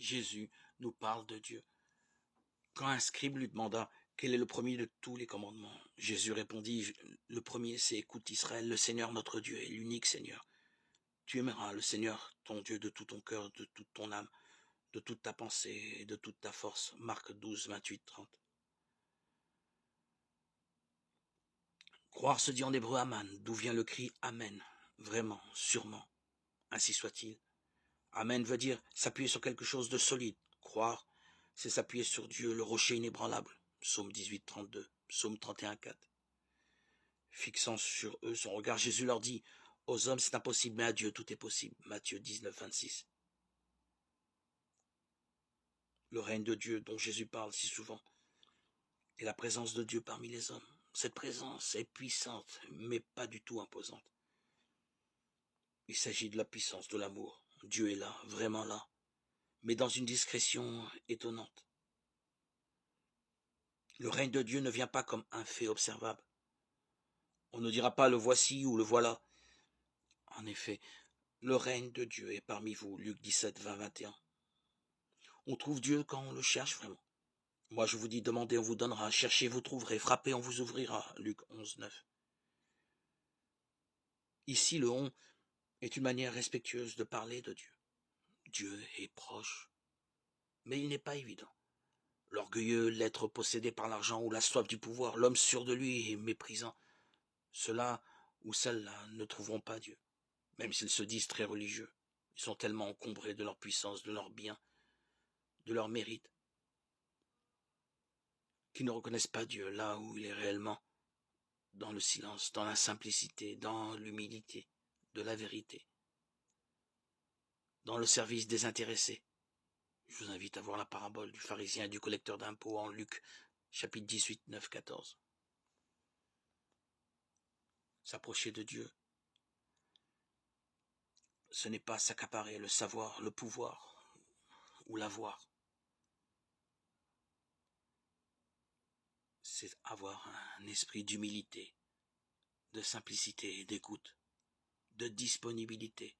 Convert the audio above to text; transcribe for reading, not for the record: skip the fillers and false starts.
Jésus nous parle de Dieu. Quand un scribe lui demanda quel est le premier de tous les commandements, Jésus répondit, le premier c'est écoute Israël, le Seigneur notre Dieu est l'unique Seigneur. Tu aimeras le Seigneur ton Dieu de tout ton cœur, de toute ton âme, de toute ta pensée et de toute ta force. Marc 12, 28, 30. Croire se dit en hébreu aman, d'où vient le cri amen, vraiment, sûrement, ainsi soit-il. Amen veut dire s'appuyer sur quelque chose de solide. Croire, c'est s'appuyer sur Dieu, le rocher inébranlable. Psaume 18, 32, Psaume 31, 4. Fixant sur eux son regard, Jésus leur dit, aux hommes c'est impossible, mais à Dieu tout est possible. Matthieu 19, 26. Le règne de Dieu dont Jésus parle si souvent est la présence de Dieu parmi les hommes. Cette présence est puissante, mais pas du tout imposante. Il s'agit de la puissance de l'amour. Dieu est là, vraiment là, mais dans une discrétion étonnante. Le règne de Dieu ne vient pas comme un fait observable. On ne dira pas le voici ou le voilà. En effet, le règne de Dieu est parmi vous, Luc 17, 20, 21. On trouve Dieu quand on le cherche vraiment. Moi je vous dis, demandez, on vous donnera, cherchez, vous trouverez, frappez, on vous ouvrira, Luc 11, 9. Ici, le on est une manière respectueuse de parler de Dieu. Dieu est proche, mais il n'est pas évident. L'orgueilleux, l'être possédé par l'argent ou la soif du pouvoir, l'homme sûr de lui et méprisant, ceux-là ou celles-là ne trouveront pas Dieu, même s'ils se disent très religieux. Ils sont tellement encombrés de leur puissance, de leur bien, de leur mérite, qu'ils ne reconnaissent pas Dieu là où il est réellement, dans le silence, dans la simplicité, dans l'humilité, de la vérité, dans le service désintéressé. Je vous invite à voir la parabole du pharisien et du collecteur d'impôts en Luc, chapitre 18, 9, 14. S'approcher de Dieu, ce n'est pas s'accaparer le savoir, le pouvoir ou l'avoir. C'est avoir un esprit d'humilité, de simplicité et d'écoute, de disponibilité,